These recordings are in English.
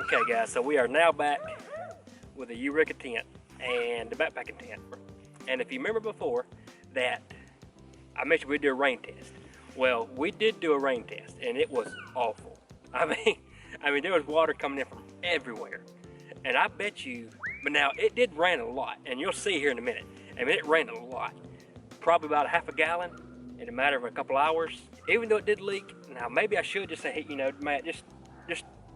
Okay guys, so we are now back with the Eureka tent and the backpacking tent. And if you remember before that I mentioned we'd do a rain test. Well, we did do a rain test and it was awful. I mean there was water coming in from everywhere. And I bet you, but now it did rain a lot, and you'll see here in a minute. I mean, it rained a lot. Probably about a half a gallon in a matter of a couple hours. Even though it did leak, now maybe I should just say, hey, you know, Matt, just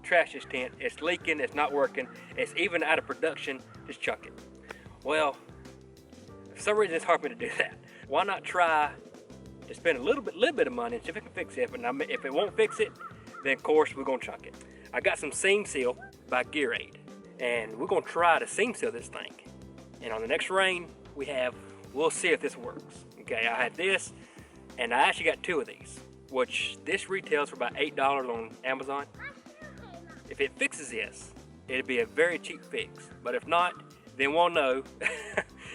trash this tent. It's leaking, it's not working, it's even out of production, just chuck it. Well, for some reason it's hard for me to do that. Why not try to spend a little bit of money and see if it can fix it, but now, if it won't fix it, then of course we're gonna chuck it. I got some seam seal by Eureka, and we're gonna try to seam seal this thing. And on the next rain we'll see if this works. Okay, I had this, and I actually got 2 of these, which this retails for about $8 on Amazon. If it fixes this, it'd be a very cheap fix. But if not, then we'll know.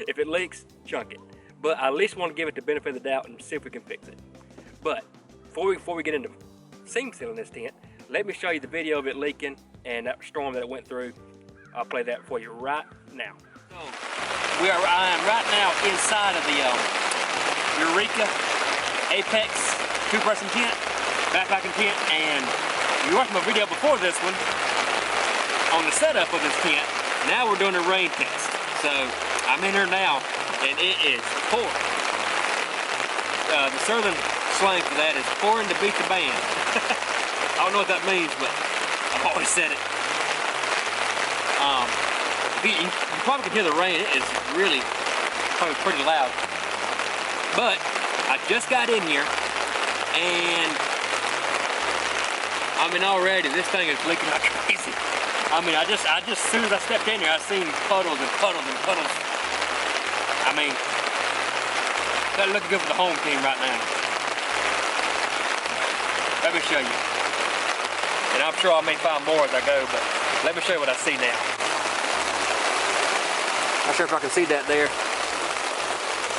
If it leaks, chunk it. But I at least want to give it the benefit of the doubt and see if we can fix it. But before we get into seam sealing this tent, let me show you the video of it leaking and that storm that it went through. I'll play that for you right now. So I am right now inside of the Eureka Apex 2-person tent, backpacking tent, and you watched my video before this one on the setup of this tent. Now we're doing a rain test. So I'm in here now, and it is pouring. The southern slang for that is pouring to beat the band. I don't know what that means, but I've always said it. You probably can hear the rain. It is really probably pretty loud. But I just got in here, and I mean already this thing is leaking like crazy. I mean I just as soon as I stepped in here, I seen puddles and puddles and puddles. I mean, that's looking good for the home team right now. Let me show you. And I'm sure I may find more as I go, but let me show you what I see now. Not sure if I can see that there.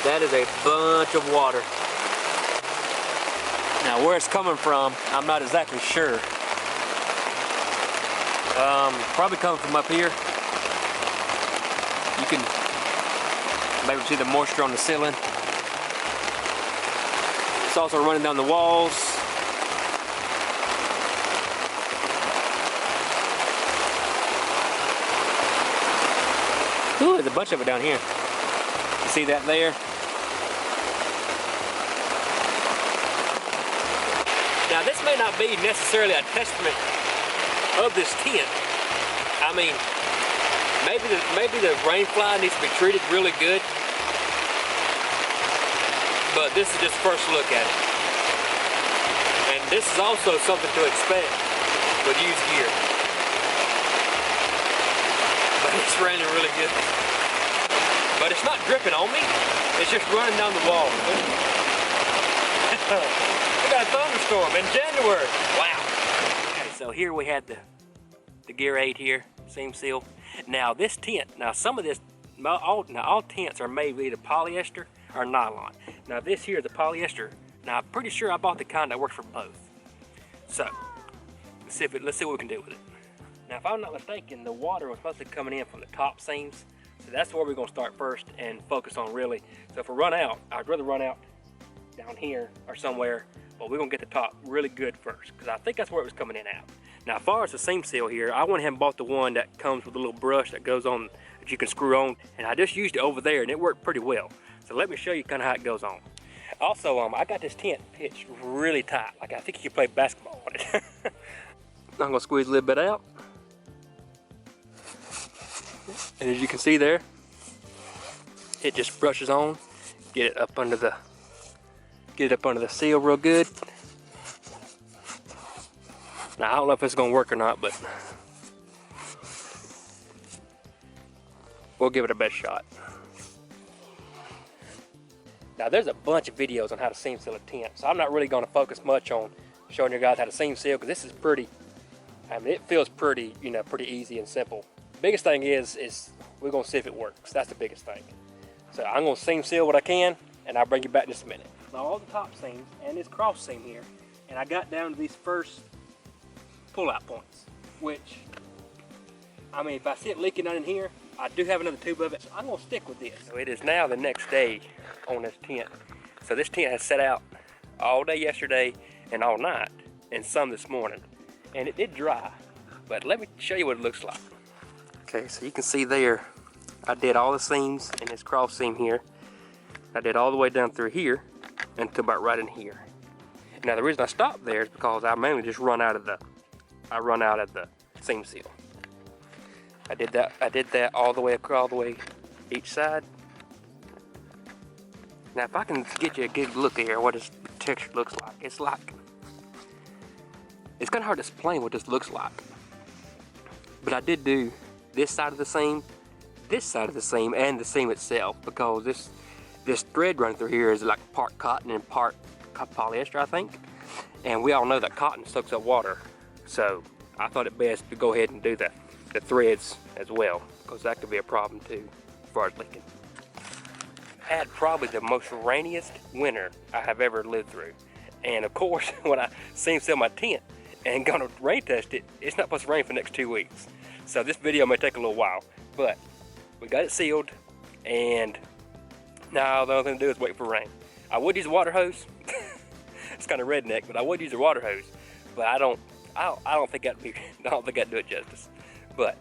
That is a bunch of water. Now where it's coming from, I'm not exactly sure. Probably coming from up here. You can maybe see the moisture on the ceiling. It's also running down the walls. Ooh, there's a bunch of it down here. You see that there? Now this may not be necessarily a testament of this tent. I mean, maybe the rain fly needs to be treated really good. But this is just first look at it. And this is also something to expect with used gear. But it's raining really good. But it's not dripping on me. It's just running down the wall. We got a thunderstorm in January. Wow. Okay, so here we had the Gear 8 here, seam seal. Now this tent, some of this, all tents are made with either polyester or nylon. Now this here is a polyester. Now I'm pretty sure I bought the kind that works for both. So let's see what we can do with it. Now if I'm not mistaken, the water was supposed to be coming in from the top seams. So that's where we're gonna start first and focus on really. So if we run out, I'd rather run out down here or somewhere, but we're gonna get the top really good first, because I think that's where it was coming in at. Now as far as the seam seal here, I went ahead and bought the one that comes with a little brush that goes on, that you can screw on, and I just used it over there and it worked pretty well. So let me show you kind of how it goes on. Also, I got this tent pitched really tight, like I think you could play basketball on it. I'm gonna squeeze a little bit out. And as you can see there, it just brushes on. Get it up under the seal real good. Now I don't know if it's gonna work or not, but we'll give it a best shot. Now there's a bunch of videos on how to seam seal a tent, so I'm not really gonna focus much on showing you guys how to seam seal, because this is pretty, I mean, it feels pretty, pretty easy and simple. Biggest thing is we're gonna see if it works. That's the biggest thing. So I'm gonna seam seal what I can, and I'll bring you back in just a minute. Now all the top seams and this cross seam here, and I got down to these first pull-out points, which I mean, if I see it leaking out in here, I do have another tube of it, so I'm gonna stick with this. So it is now the next day on this tent. So this tent has set out all day yesterday and all night, and some this morning. And it did dry, but let me show you what it looks like. Okay, so you can see there, I did all the seams in this cross seam here. I did all the way down through here until about right in here. Now the reason I stopped there is because I mainly just run out of the seam seal. I did that all the way across, each side. Now if I can get you a good look here what this texture looks like, it's kind of hard to explain what this looks like. But I did do this side of the seam, this side of the seam, and the seam itself, because this thread running through here is like part cotton and part polyester, I think. And we all know that cotton soaks up water, so I thought it best to go ahead and do the threads as well, because that could be a problem too as far as leaking. Had probably the most rainiest winter I have ever lived through, and of course when I seam seal my tent and gonna rain test it, it's not supposed to rain for the next 2 weeks. So this video may take a little while, but we got it sealed, and now the only thing to do is wait for rain. I would use a water hose. It's kind of redneck, but I would use a water hose. But I don't think that'd do it justice. But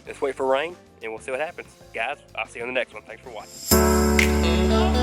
let's wait for rain, and we'll see what happens. Guys, I'll see you on the next one. Thanks for watching.